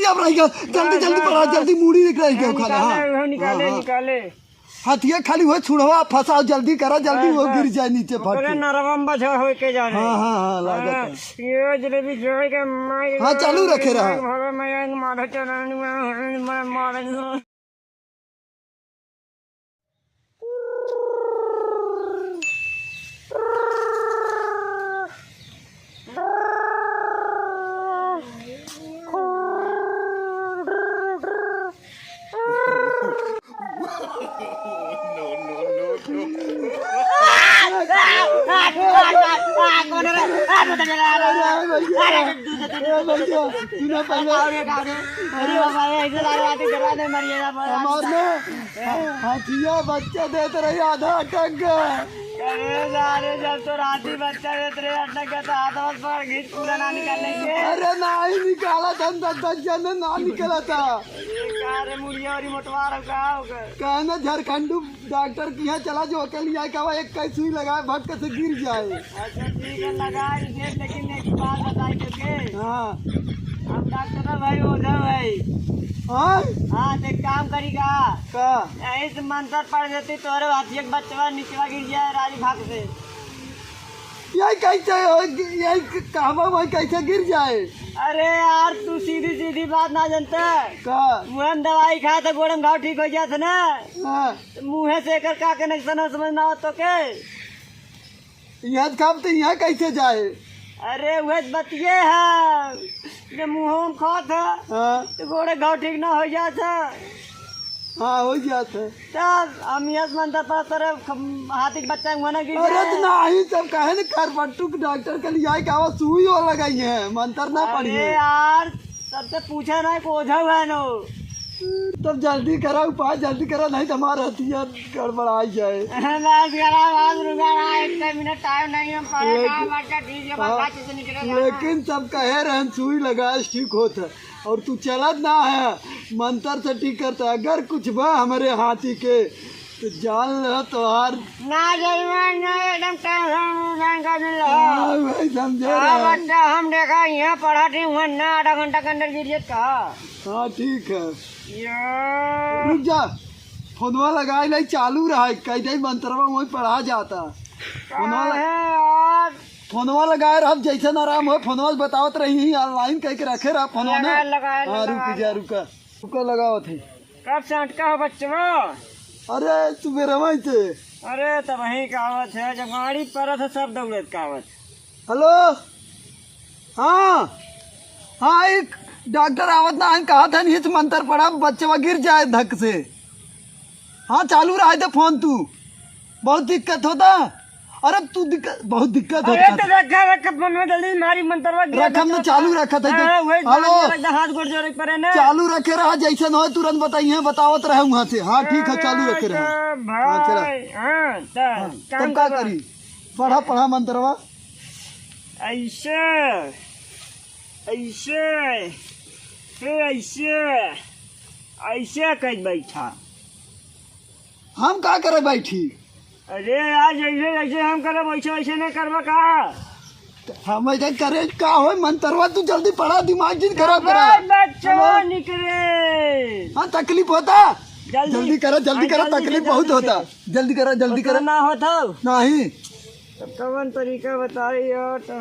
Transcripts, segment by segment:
अब रही गया, जल्दी जल्दी पड़ा, जल्दी मूड़ी निकल रही गया खाना। हाँ निकाले निकाले हाथिया खाली हुए छुड़वा फंसाओ, जल्दी करा, जल्दी वो गिर जाए नीचे फट के। नरवम बजा हो के जा रहे। हाँ हाँ हाँ लागत ये जलेबी जोड़ के मार। हाँ चालू रखे रहा। मैं मारा चला मारा। हाथिया बच्चा देते रही आधा अटक अरे जब तो राती बच्चा देते रहे अटक गया तो हाथ पर घीच पूरा ना निकालेंगे। अरे ना ही निकाला था, 10 जन ना निकला था। कहना झारखंडू डॉक्टर की यहाँ चला जो के लिए कहा एक कई सुई लगाए भटक से गिर जाए। अच्छा ठीक है लगा लेकिन एक बात बताई के। हाँ हम डॉक्टर भाई ओझा भाई। हाँ हाँ तो काम करेगा का यही से मंत्र पड़ देती तोरे हाथी एक बच्चा नीचे गिर जाए राजी भाग से। यही कैसे यही कहवा वही कैसे गिर जाए। अरे यार तू सीधी सीधी बात ना जानता का मुँह दवाई खा तो गोड़म घाव ठीक हो जाता ना। हाँ मुँह से कर का कनेक्शन समझना हो तो के यहाँ काम तो यहाँ कैसे जाए। अरे वह बतिये है जब मुँह में खात है हाँ तो गोड़े घाव ठीक ना हो जाता। हाँ हो जाता है। तब हम यस मंत्र पर तेरे हाथी के बच्चा मुँह ना गिर अरे जाए। तो ना ही सब कहे न खरपट्टू के डॉक्टर के लिए कहा सुई हो लगाई है, मंत्र ना पड़ी अरे है। यार सबसे पूछा ना को ओझा है नो। तब जल्दी करा उपाय, जल्दी करा नहीं तो हमारा हथियार गड़बड़ाई जाए। बस एक मिनट टाइम नहीं हम लेकिन सब कहे रहन सुई लगा ठीक होता और तू चलत ना है मंत्र से ठीक करता। अगर कुछ बा हमारे हाथी के तो जान लो तोहार ना एकदम भाई समझे हम देखा यहाँ पढ़ा थी वहाँ ना आधा घंटा के अंदर गिर कहा। हाँ ठीक है रुक जा, फोनवा लगाए नहीं चालू रहा कहीं मंत्रवा वही पढ़ा जाता। फोनवा लगाए रहा जैसे आराम हो फोनवा बतावत रही ऑनलाइन कह के रखे रहा फोनवा ना। हाँ रुका रुका लगाओ थे। कब से अटका हो बच्चों। अरे सुबह से। अरे तब वही कहावत है जब गाड़ी पर है सब दौड़त कहावत। हेलो हाँ हाँ एक डॉक्टर आवत ना कहा था नहीं मंत्र पड़ा बच्चा गिर जाए धक से। हाँ चालू रहा था फोन तू बहुत दिक्कत होता। अरे तू बहुत दिक्कत होता। रखा फोन में जल्दी मारी मंत्रवा रखा हमने चालू रखा था। हेलो हाथ गोड़ जोड़े पड़े ना चालू रखे रहा जैसे न हो तुरंत बताइए बतावत रहे वहाँ से। हाँ ठीक है चालू रखे रहा। तब क्या करी पढ़ा पढ़ा मंत्रवा ऐसे ऐसे ऐसे ऐसे कहीं बैठा। हम क्या करे बैठी। अरे यार जैसे जैसे हम करे वैसे वैसे नहीं करवा का हम ऐसे करे का हो मंत्रवा तू जल्दी पढ़ा दिमाग जिन खराब करा। बच्चों निकले। हाँ तकलीफ होता जल्दी करा तकलीफ बहुत होता। जल्दी करा ना होता नहीं तब कौन तरीका बताइए तो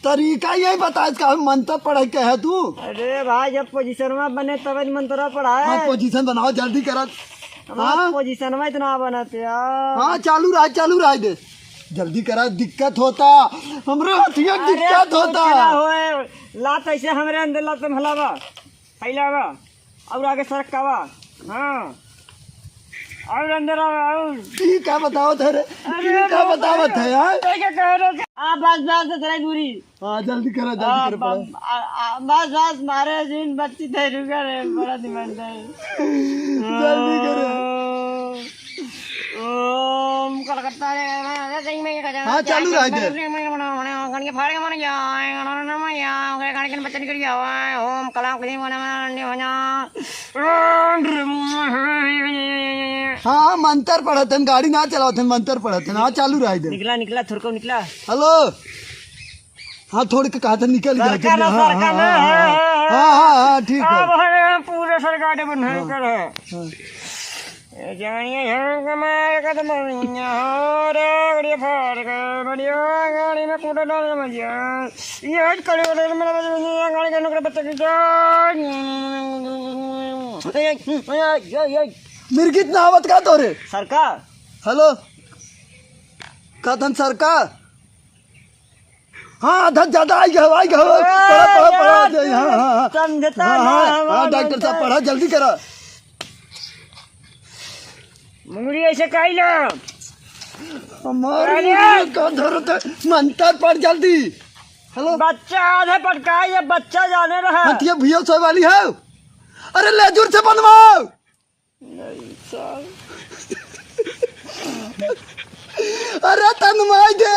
तरीका यही बता इसका मंत्र पढ़े के है तू। अरे भाई जब पोजीशन में बने तब मंत्र पढ़ा है। हाँ पोजीशन बनाओ जल्दी करा। हाँ पोजीशन में इतना बनाते यार। हाँ चालू रहा दे जल्दी करा दिक्कत होता हमरे हथिया दिक्कत होता। लात ऐसे हमारे अंदर लात में हलावा फैलावा और आगे सड़क कावा। हाँ और अंदर और ठीक है बताओ थे क्या बतावत है यार। बस तेरा दूरी। हाँ जल्दी करा बस मारे दिन बच्ची थे रुका रे बड़ा डिमांड है। जल्दी करो ओम कलकत्ता हाँ चालू रहा है ओम कला हाँ मंत्र पढ़ते गाड़ी ना चलाते मंत्र पढ़ते। हाँ चालू रहा है निकला थोड़ा निकला। हेलो हाँ थोड़ी कहा था निकल गया। हाँ ठीक है। अब हम पूरे सरकार बंधन कर है हाँ। जानिए हम कमाए कदम और गड़िया फाड़ के बढ़िया गाड़ी में कूड़ा डाल मजिया ये हट खड़े हो रहे मेरा गाड़ी का नुकड़ा बच्चा की मिर्गित नहावत का तोरे सरकार हेलो कथन सरकार हाँ आधा ज्यादा आई गया पढ़ा हाँ समझता हाँ डॉक्टर साहब पढ़ा जल्दी करा मुंगली ऐसे कही लो हमारे का जरूरत है मंतर पढ़ जल्दी हेलो बच्चा आधे पटका ये बच्चा जाने रहा हटिया भैया सोए वाली है अरे लेजूर से बनवाओ अरे तनमाई दे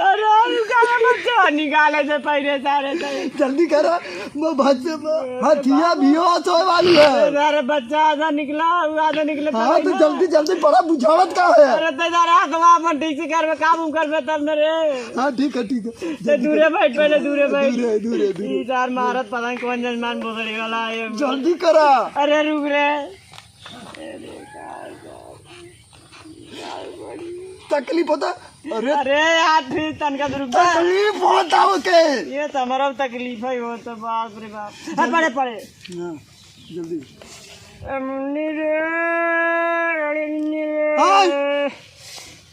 अरे बच्चा निकाले से पहले सारे जल्दी करा मैं बच्चे हथिया भैया सोए वाली है अरे बच्चा आधा निकला आधा निकले हाँ तो जल्दी जल्दी बड़ा बुझावत का है अरे तो जरा हाथवा में ठीक से कर काबू कर में तब न रे हाँ ठीक है तो दूरे बैठ पहले दूरे बैठ दूरे ई चार महारत पता नहीं कौन जजमान बोलने वाला है जल्दी करा अरे रुक रे तकलीफ होता अरे अरे यार फिर तनका रुक जा तकलीफ होता ओके ये तो हमारा तकलीफ है वो तो बाप रे बाप हाँ पड़े पड़े हाँ जल्दी मुन्नी रे हाँ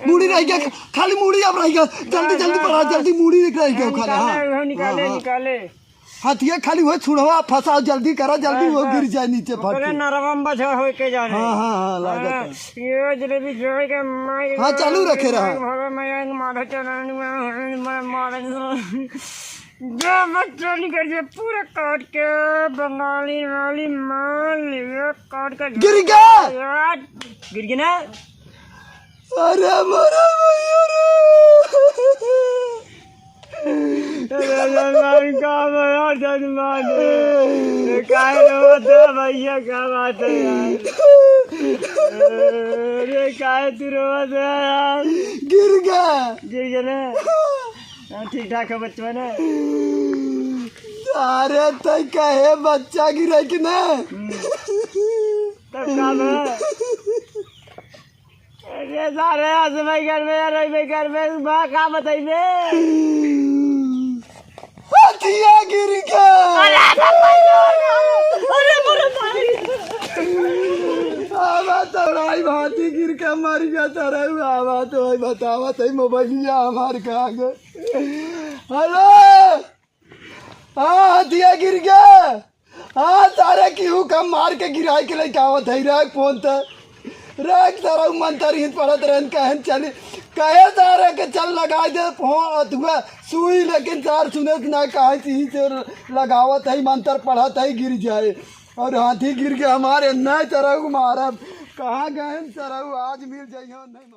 मूड़ी रह गया खाली मूड़ी अब रह गया जल्दी जल्दी पढ़ा जल्दी मूड़ी रह गया खाली हाँ निकाले निकाले हथिया खाली वो छुड़वा फंसाओ जल्दी करा जल्दी वो गिर जाए नीचे फट बोले नरवम बजा हो के जाने हाँ लागत ये जलेबी जोड़ के माई हाँ चालू रखे रहा भगवान मैं माधा चरण मारा जो बच्चों निकल जे पूरा काट के बंगाली वाली मान लिया काट के गिर गया गिर गया ना अरे मरा भैया भैया क्या बात है यार काय तू रोज यार गिर गया ना ठीक ठाक है बच्चा ना अरे तो कहे बच्चा गिरे कि ना तब काम है अरे सारे हसबई घर में यार घर में का बताइए हथिया गिर गया भाई भाती गिर के मर गया तारा आवा तो भाई बतावा तो मोबाइलिया हमार कहाँ गए हेलो हाँ हथिया गिर गया हाँ तारा क्यों कम मार के गिराई के लिए कहा था रख फोन तक रख तारा मंतर हित पड़त रहन कहन चले कहे तारा के चल लगा दे फोन तुम्हें सुई लेकिन तार सुनत ना कहे ही से लगावत है मंतर पढ़त है गिर जाए और हाथी गिर के हमारे नहीं तरह मारा कहाँ गए तरह आज मिल जाइए नहीं